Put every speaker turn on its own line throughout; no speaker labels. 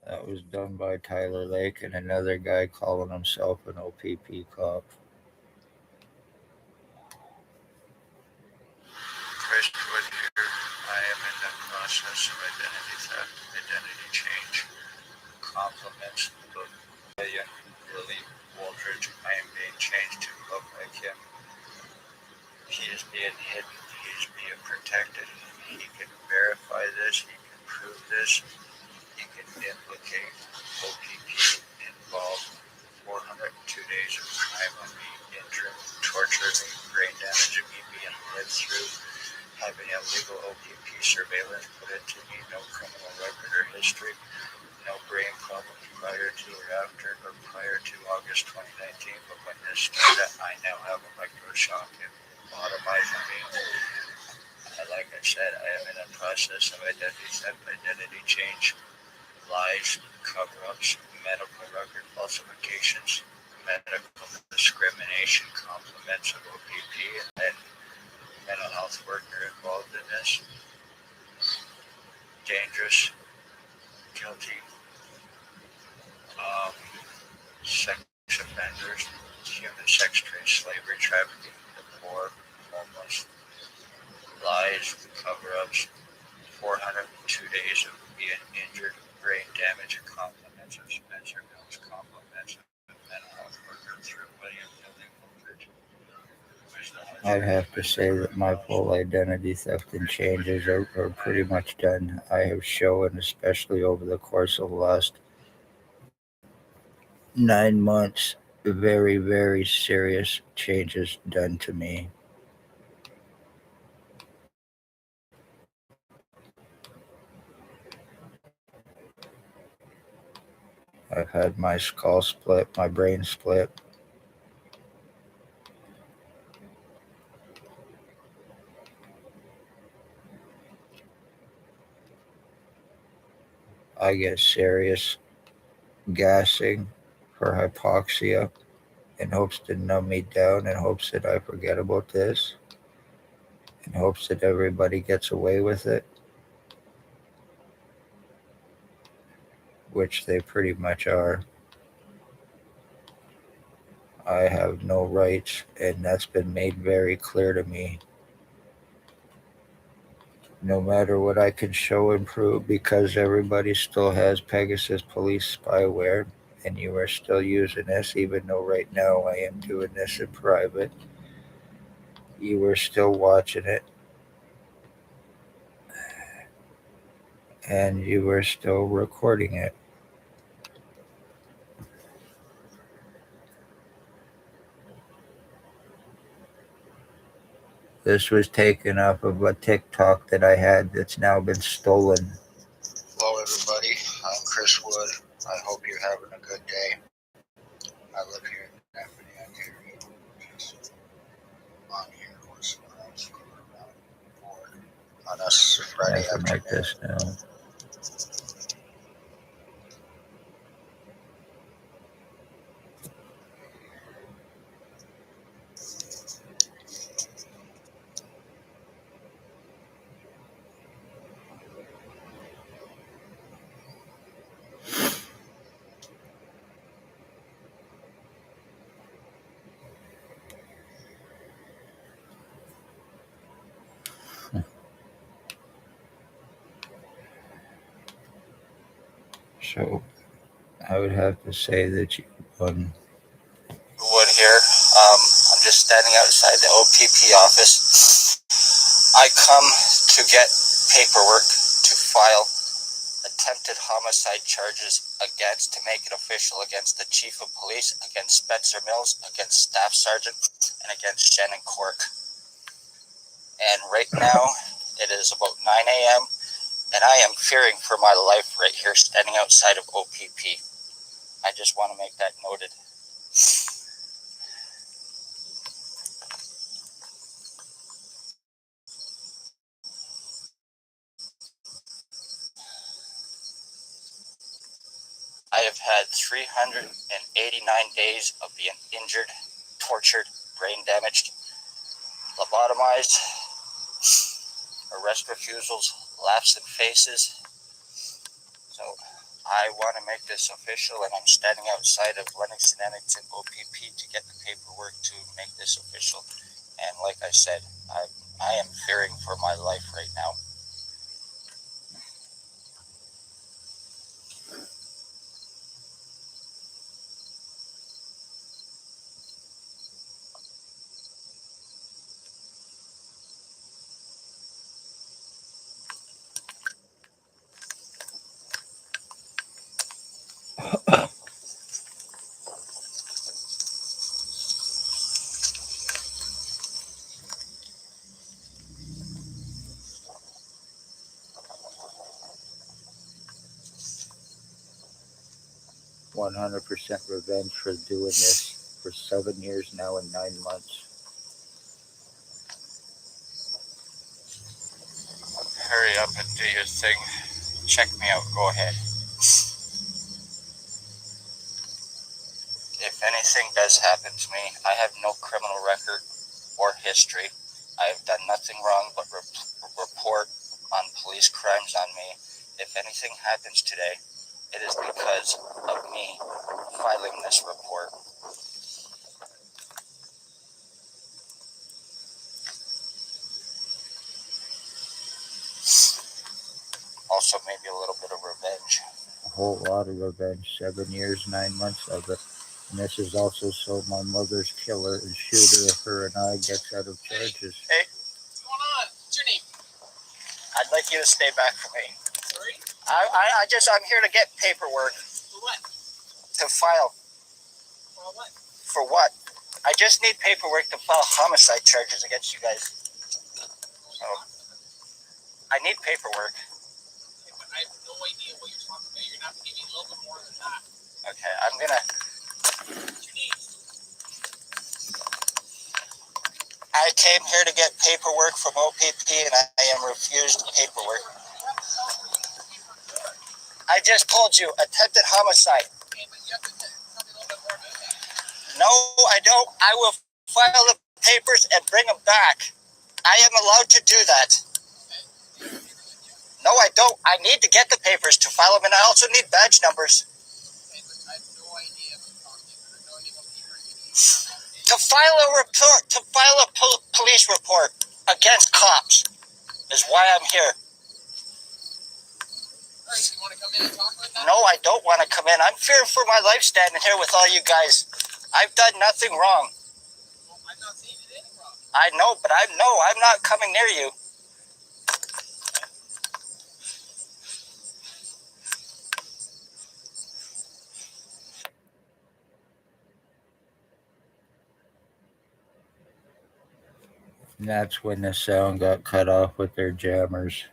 That was done by Tyler Lake and another guy calling himself an OPP cop.
Chris Wood here. I am in the process of identity theft, identity change, compliments of Willie Waldridge. I am being changed to look like him. He is being hidden. He is being protected. He can verify this. He can prove this. He can implicate OPP involved 402 days of time on me, injuring, torturing me, brain damaging me, being lived through, having illegal OPP surveillance put into me, no criminal record or history, no brain problems prior to or after or prior to August 2019. But when this started, I now have electroshock and lobotomizing me. Like I said, I am in a process of identity theft, identity change, lies, cover-ups, medical record falsifications, medical discrimination, compliments of OPP, and mental health worker involved in this. Dangerous, guilty, um, sex offenders, human sex trade, slavery, trafficking, the poor, homeless, lies, cover-ups, 402 days of being injured, brain damage, compliments of Spencer Mills, compliments of mental health worker through William W. Woodridge.
I'd have to say that my full identity theft and changes are pretty much done. I have shown, especially over the course of the last 9 months, very, very serious changes done to me. I've had my skull split, my brain split. I get serious gassing for hypoxia in hopes to numb me down, in hopes that I forget about this, in hopes that everybody gets away with it, which they pretty much are. I have no rights, and that's been made very clear to me. No matter what I can show and prove, because everybody still has Pegasus police spyware, and you are still using this, even though right now I am doing this in private. You are still watching it, and you are still recording it. This was taken off of a TikTok that I had that's now been stolen.
Hello, everybody. I'm Chris Wood. I hope you're having a good day. I live here in Stephanie, Ontario. Just on here listening around on us Friday
Nothing like
afternoon.
this now. So I would have to say that you won.
Wood here. I'm just standing outside the OPP office. I come to get paperwork to file attempted homicide charges against, to make it official, against the chief of police, against Spencer Mills, against Staff Sergeant, and against Shannon Cork. And right now, it is about 9 a.m., and I am fearing for my life right here, standing outside of OPP. I just want to make that noted. I have had 389 days of being injured, tortured, brain damaged, lobotomized, arrest refusals, lapse in faces. So I want to make this official, and I'm standing outside of Lennox and Annington OPP to get the paperwork to make this official. And like I said, I am fearing for my life right now.
%, revenge for doing this for 7 years now and 9 months.
Hurry up and do your thing. Check me out. Go ahead. If anything does happen to me, I have no criminal record or history. I have done nothing wrong but report on police crimes on me. If anything happens today, it is because of me filing this report. Also, maybe a little bit of revenge.
A whole lot of revenge. 7 years, 9 months of it. And this is also so my mother's killer and shooter of her and I gets out of charges.
Hey, what's going on? What's your name? I'd like you to stay back from me. Sorry? I'm here to get paperwork. For what? To file. For what? For what? I just need paperwork to file homicide charges against you guys. So, I need paperwork. Okay, but I have no idea what you're talking about. You're gonna have to give me a little bit more than that. Okay, I'm gonna. What's your name? I came here to get paperwork from OPP and I am refused paperwork. I just told you, attempted homicide. Okay, but you have to tell me a little bit more about that. No, I don't. I will file the papers and bring them back. I am allowed to do that. Okay. No, I don't. I need to get the papers to file them, and I also need badge numbers. Okay, but I have no idea what you're talking about. I have no idea what you're doing. To file a report, to file a police report against cops is why I'm here. All right, you want to come in and talk about that? No, I don't want to come in. I'm fearing for my life standing here with all you guys. I've done nothing wrong. Well, I'm not saying you did anything wrong. I know, but I'm not coming near you.
And that's when the sound got cut off with their jammers.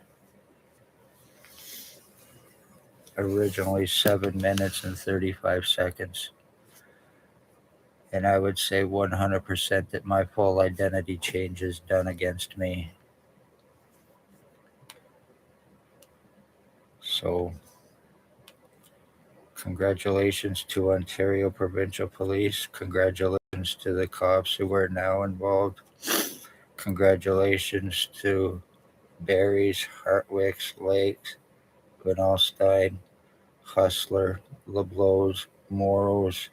Originally 7 minutes and 35 seconds. And I would say 100% that my full identity change is done against me. So, congratulations to Ontario Provincial Police. Congratulations to the cops who are now involved. Congratulations to Barry's, Hartwick's, Lakes, Van Alstyne, Hustler, LeBlow's, Morrow's,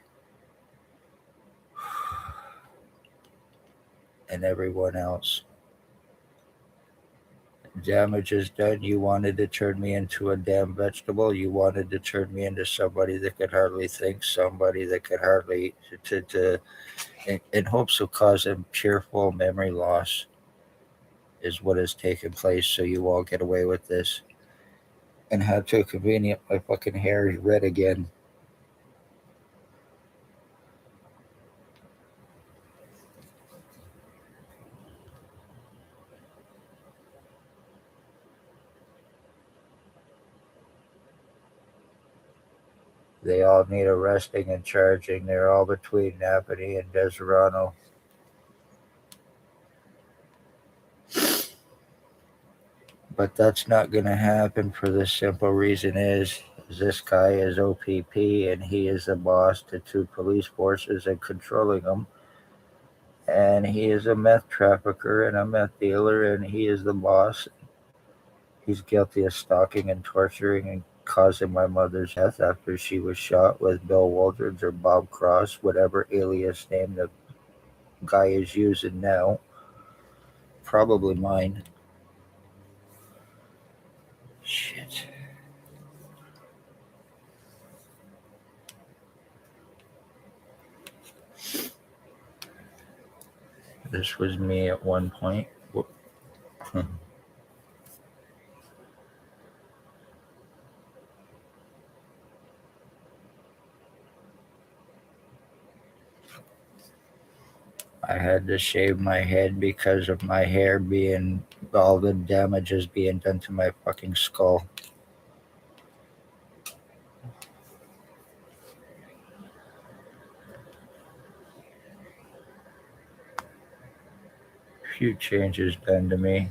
and everyone else. Damage is done. You wanted to turn me into a damn vegetable. You wanted to turn me into somebody that could hardly think, somebody that could hardly, in hopes of causing pure full memory loss, is what has taken place. So you all get away with this. And how too convenient, my fucking hair is red again. They all need arresting and charging. They're all between Napanee and Deserano. But that's not going to happen for the simple reason is this guy is OPP and he is the boss to two police forces and controlling them. And he is a meth trafficker and a meth dealer and he is the boss. He's guilty of stalking and torturing and causing my mother's death after she was shot with Bill Waldron's or Bob Cross, whatever alias name the guy is using now. Probably mine. Shit. This was me at one point. I had to shave my head because of my hair being, all the damages being done to my fucking skull. Few changes done to me.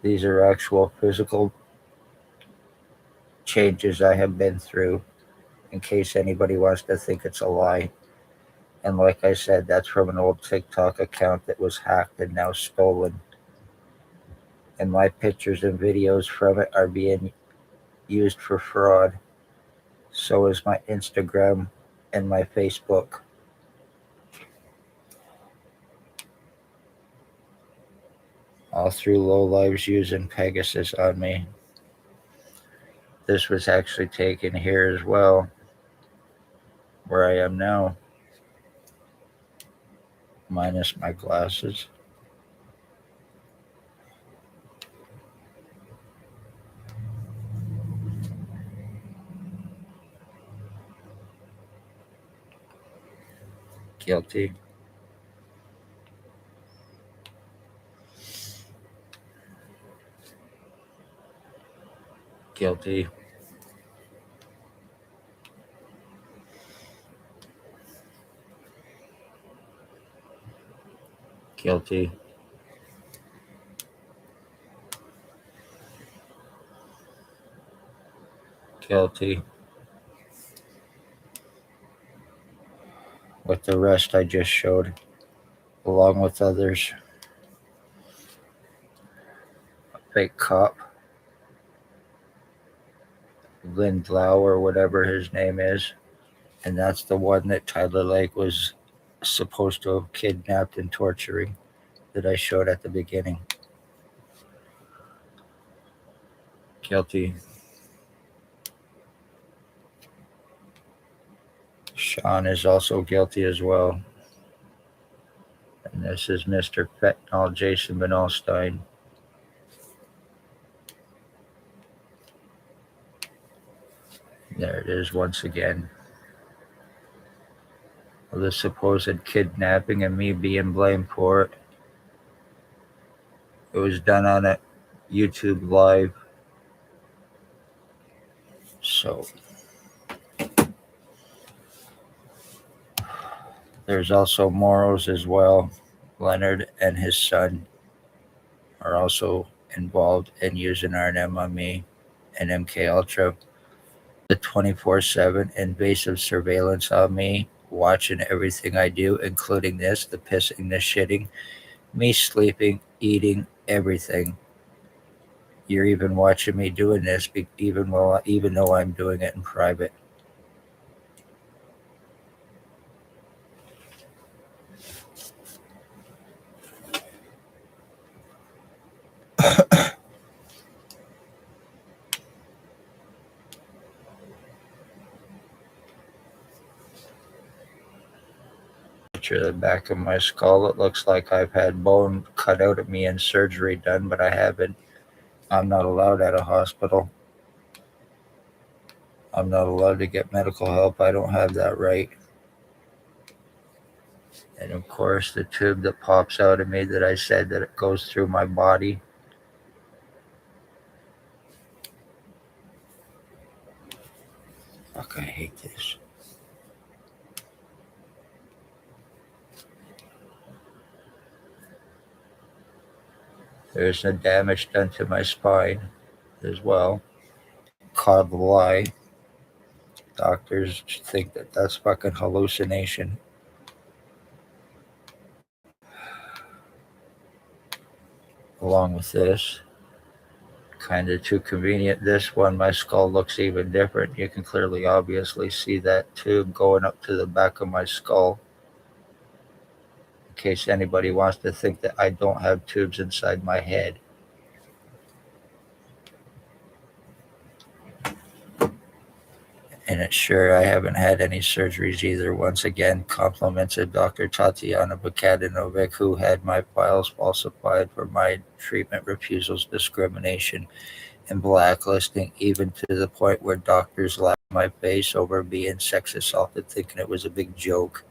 These are actual physical changes I have been through, in case anybody wants to think it's a lie. And like I said, that's from an old TikTok account that was hacked and now stolen. And my pictures and videos from it are being used for fraud. So is my Instagram and my Facebook. All through lowlifes using Pegasus on me. This was actually taken here as well, where I am now, minus my glasses. Guilty. Guilty. Guilty. Guilty. With the rest I just showed, along with others. Fake cop, Lindlau or whatever his name is. And that's the one that Tyler Lake was supposed to have kidnapped and torturing that I showed at the beginning. Guilty. Sean is also guilty as well. And this is Mr. Fentanyl Jason Benalstein. There it is once again. The supposed kidnapping and me being blamed for it. It was done on a YouTube Live. So there's also Moros as well. Leonard and his son are also involved in using R&M on me and MK Ultra. The 24/7 invasive surveillance on me, watching everything I do, including this, the pissing, the shitting, me sleeping, eating, everything. You're even watching me doing this, even though I'm doing it in private. Picture the back of my skull. It looks like I've had bone cut out of me and surgery done, but I haven't. I'm not allowed at a hospital. I'm not allowed to get medical help. I don't have that right. And of course, the tube that pops out of me that I said that it goes through my body. Fuck, I hate this. There's no damage done to my spine as well. Caught the lie. Doctors think that that's fucking hallucination. Along with this, Kind of too convenient. This one, my skull looks even different. You can clearly, obviously, see that tube going up to the back of my skull. In case anybody wants to think that I don't have tubes inside my head. And it's sure I haven't had any surgeries either. Once again, compliments of Dr. Tatiana Bakadinovic, who had my files falsified for my treatment refusals, discrimination, and blacklisting, even to the point where doctors laughed in my face over being sex assaulted, thinking it was a big joke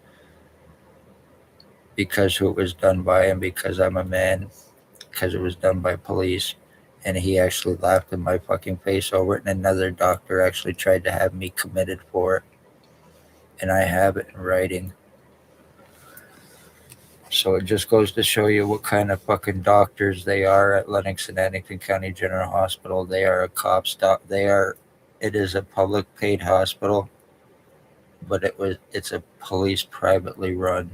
because who it was done by and because I'm a man, because it was done by police. And he actually laughed in my fucking face over it. And another doctor actually tried to have me committed for it. And I have it in writing. So it just goes to show you what kind of fucking doctors they are at Lennox and Addington County General Hospital. They are a cop stop. It is a public paid hospital, but it's a police privately run.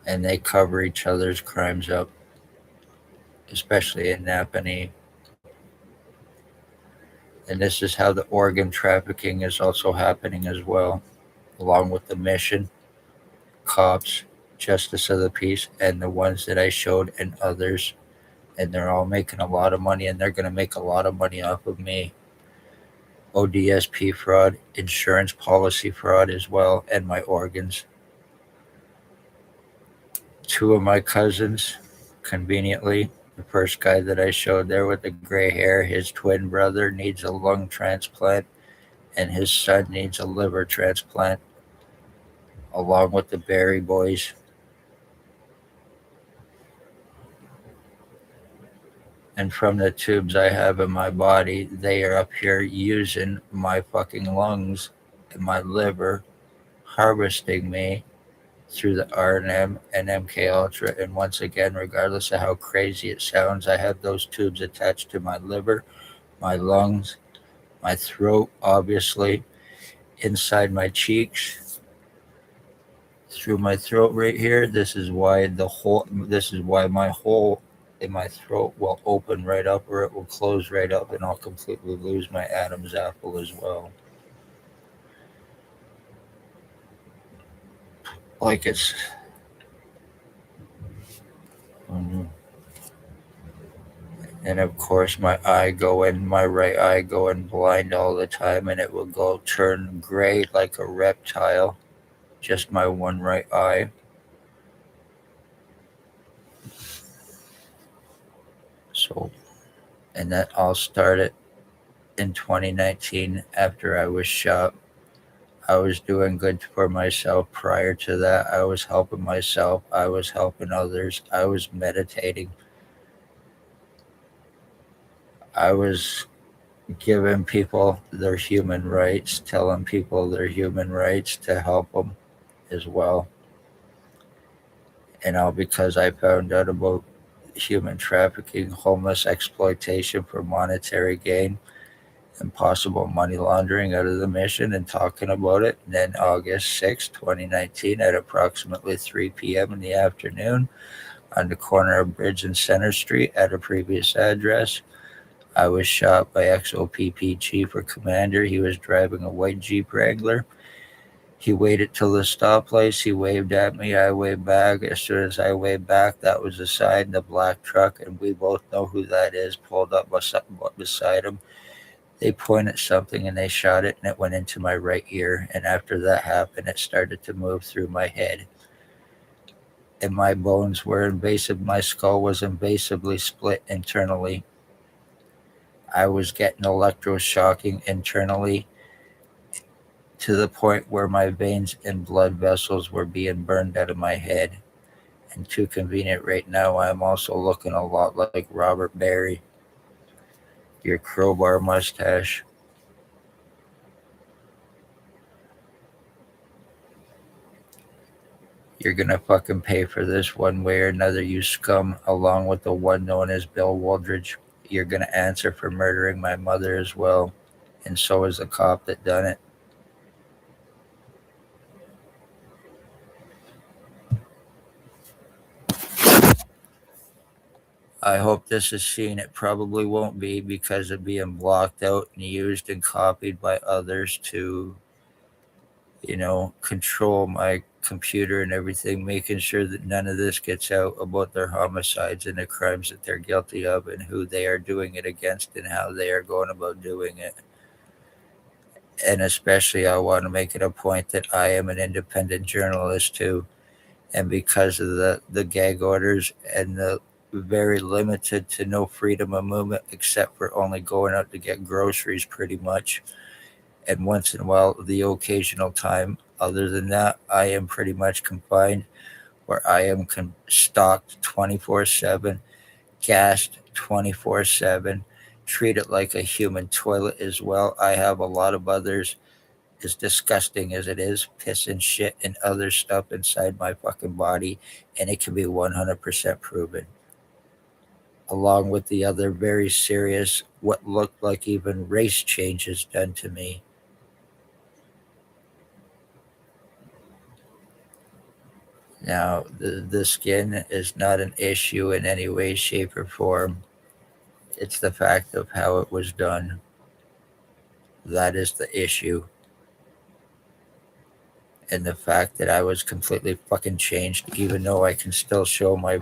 And they cover each other's crimes up, especially in Napanee. And this is how the organ trafficking is also happening as well, along with the mission, cops, justice of the peace, and the ones that I showed and others. And they're all making a lot of money, and they're going to make a lot of money off of me. ODSP fraud, insurance policy fraud as well, and my organs. Two of my cousins, conveniently, the first guy that I showed there with the gray hair, his twin brother needs a lung transplant, and his son needs a liver transplant, along with the Berry boys. And from the tubes I have in my body, they are up here using my fucking lungs and my liver, harvesting me through the R&M and MK Ultra. And once again, regardless of how crazy it sounds, I have those tubes attached to my liver, my lungs, my throat, obviously, inside my cheeks, through my throat right here. This is why my hole in my throat will open right up, or it will close right up, and I'll completely lose my Adam's apple as well. Like it's. And of course, my right eye going blind all the time, and it will go turn gray like a reptile. Just my one right eye. So, and that all started in 2019 after I was shot. I was doing good for myself prior to that. I was helping myself. I was helping others. I was meditating. I was giving people their human rights, telling people their human rights to help them as well. And all because I found out about human trafficking, homeless exploitation for monetary gain, and possible money laundering out of the mission, and talking about it. And then August 6, 2019, at approximately 3 p.m. in the afternoon, on the corner of Bridge and Center Street at a previous address, I was shot by XOPP Chief or Commander. He was driving a white Jeep Wrangler. He waited till the stoplight. He waved at me. I waved back. As soon as I waved back, that was the sign, the black truck, and we both know who that is, pulled up beside him. They pointed something and they shot it, and it went into my right ear. And after that happened, it started to move through my head. And my bones were invasive. My skull was invasively split internally. I was getting electroshocking internally to the point where my veins and blood vessels were being burned out of my head. And too convenient right now, I'm also looking a lot like Robert Barry. Your crowbar mustache. You're gonna fucking pay for this one way or another, you scum, along with the one known as Bill Wooldridge. You're gonna answer for murdering my mother as well. And so is the cop that done it. I hope this is seen. It probably won't be because of being blocked out and used and copied by others to, control my computer and everything, making sure that none of this gets out about their homicides and the crimes that they're guilty of and who they are doing it against and how they are going about doing it. And especially, I want to make it a point that I am an independent journalist too. And because of the gag orders and the very limited to no freedom of movement except for only going out to get groceries pretty much, and once in a while the occasional time, other than that I am pretty much confined, where I am stalked 24/7, gassed 24/7, treated like a human toilet as well. I have a lot of others, as disgusting as it is, piss and shit and other stuff inside my fucking body, and it can be 100% proven. Along with the other very serious, what looked like even race changes done to me. Now, the skin is not an issue in any way, shape, or form. It's the fact of how it was done. That is the issue. And the fact that I was completely fucking changed, even though I can still show my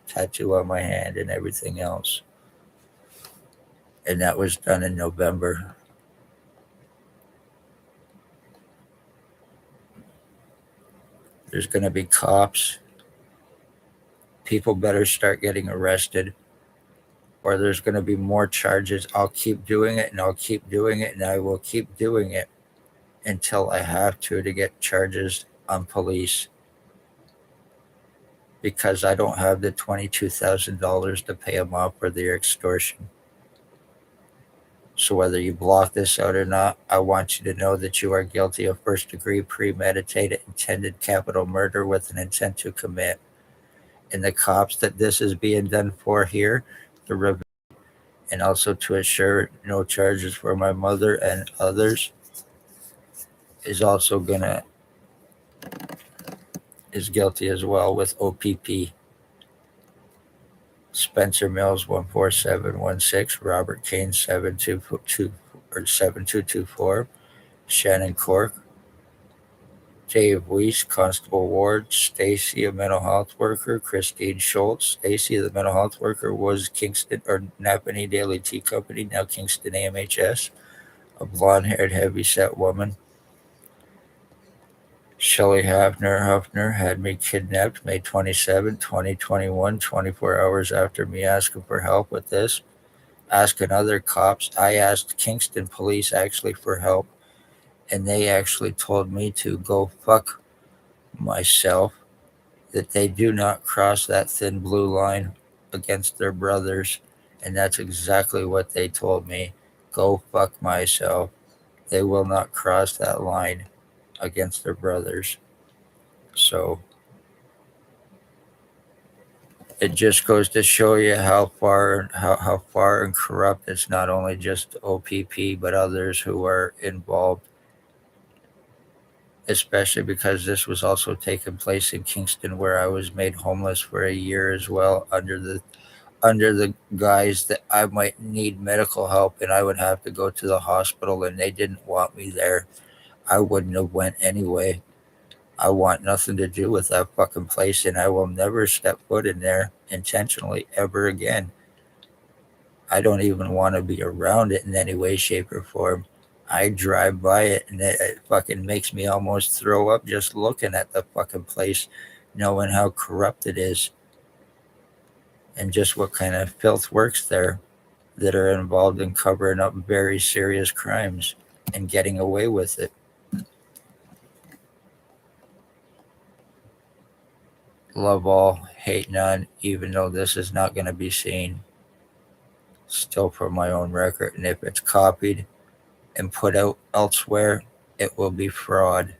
tattoo on my hand and everything else. And that was done in November. There's going to be cops. People better start getting arrested, or there's going to be more charges. I'll keep doing it and I'll keep doing it and I will keep doing it until I have to get charges on police, because I don't have the $22,000 to pay them off for their extortion. So whether you block this out or not, I want you to know that you are guilty of first degree premeditated intended capital murder with an intent to commit. And the cops that this is being done for here, the and also to assure no charges for my mother and others, is also is guilty as well with OPP. Spencer Mills 14716, Robert Kane 7224, Shannon Cork, Dave Weiss, Constable Ward, Stacy, a mental health worker, Christine Schultz. Stacy, the mental health worker, was Kingston or Napanee Daily Tea Company, now Kingston AMHS, a blonde haired, heavy set woman. Shelley Huffner had me kidnapped May 27, 2021, 24 hours after me asking for help with this. Asking other cops. I asked Kingston police actually for help, and they actually told me to go fuck myself, that they do not cross that thin blue line against their brothers. And that's exactly what they told me. Go fuck myself. They will not cross that line against their brothers. So it just goes to show you how far and corrupt it's not only just OPP but others who are involved, especially because this was also taking place in Kingston, where I was made homeless for a year as well, under the guise that I might need medical help and I would have to go to the hospital, and they didn't want me there. I wouldn't have went anyway. I want nothing to do with that fucking place, and I will never step foot in there intentionally ever again. I don't even want to be around it in any way, shape, or form. I drive by it and it fucking makes me almost throw up just looking at the fucking place, knowing how corrupt it is and just what kind of filth works there, that are involved in covering up very serious crimes and getting away with it. Love all, hate none, even though this is not going to be seen. Still for my own record. And if it's copied and put out elsewhere, it will be fraud.